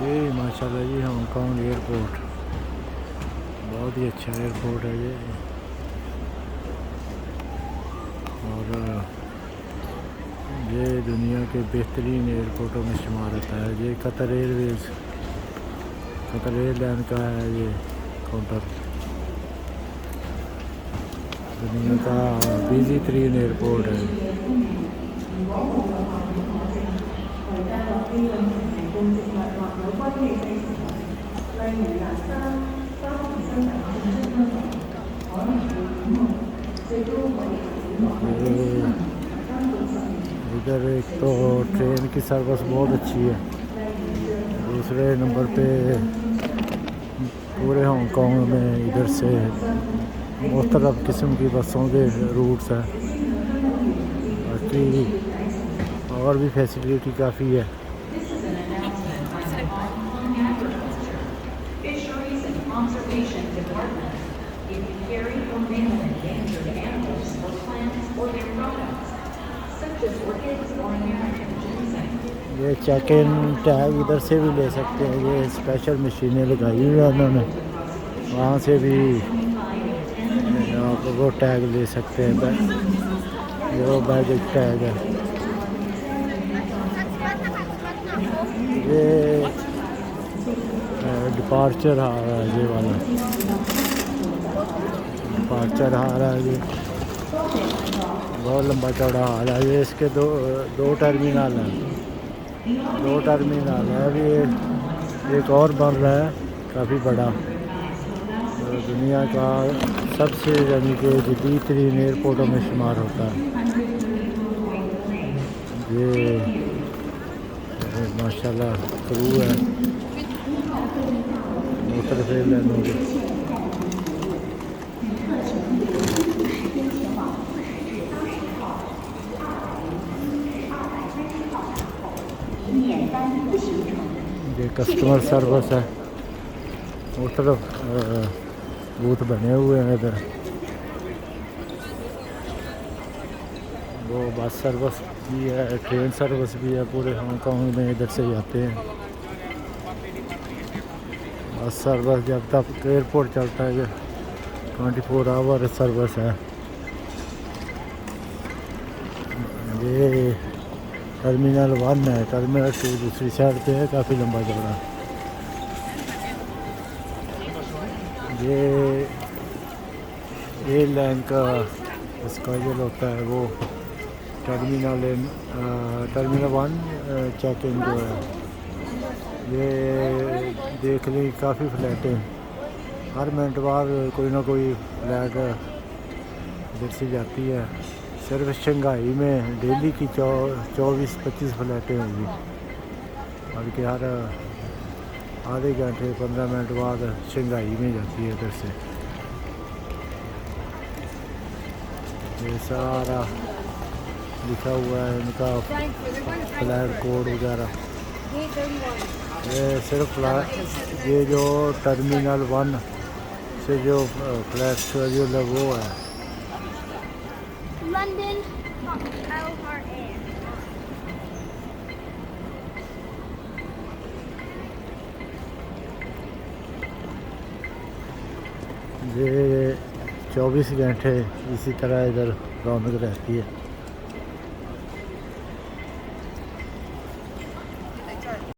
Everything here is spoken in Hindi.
ये माशाल्लाह जी हांगकांग एयरपोर्ट बहुत ही अच्छा एयरपोर्ट है ये। और ये दुनिया के बेहतरीन एयरपोर्टों में शुमार होता है। ये कतर एयरवेज़ कतर एयरलाइन का है ये काउंटर। दुनिया का बिजी तरीन एयरपोर्ट है। इधर एक तो ट्रेन की सर्विस बहुत अच्छी है। दूसरे नंबर पे पूरे हांगकांग में इधर से मुख्तलिफ़ किस्म की बसों के रूट्स हैं। बाकी और भी फैसिलिटी काफ़ी है। ये चेक इन टैग इधर से भी ले सकते हैं। ये स्पेशल मशीनें लगाई हुई हैं उन्होंने, वहाँ से भी आप वो टैग ले सकते हैं। ये बैगेज टैग है। ये डिपार्चर आ रहा है, ये वाला डिपार्चर आ रहा है। ये बहुत लंबा चौड़ा हाल है। ये इसके दो टर्मिनल हैं, दो टर्मिनल है। अभी एक और बन रहा है काफ़ी बड़ा। दुनिया का सबसे यानी कि जदीद तरीन एयरपोर्टों में शुमार होता है ये। माशाल्लाह क्रू है मुख्तलिफ एयरलाइनों के। ये कस्टमर सर्विस है। मुख्तलिफ बूथ बने हुए हैं इधर। वो बस सर्विस भी है, ट्रेन सर्विस भी है। पूरे हांगकांग में इधर से जाते हैं। बस सर्विस जब तक एयरपोर्ट चलता है ये 24 आवर सर्विस है। ये टर्मिनल 1 है। टर्मिनल 2 दूसरी साइड पे है, काफ़ी लंबा चौड़ा। ये एयरलाइन का स्केड्यूल होता है वो टर्मिनल 1 चेक इन जो है। ये देख ली काफ़ी फ्लैटें हर मिनट बाद कोई ना कोई फ्लैट इधर से जाती है। सिर्फ शंघाई में डेली की 24-25 फ्लैटें होंगी। बल्कि हर आधे घंटे 15 मिनट बाद शंघाई में जाती है इधर से। ये सारा लिखा हुआ है इनका फ्लैट कोड वगैरह। ये सिर्फ ये जो टर्मिनल 1 से जो फ्लैट शेड्यूल है वो है। लंदन ये 24 घंटे इसी तरह इधर रौनक रहती है।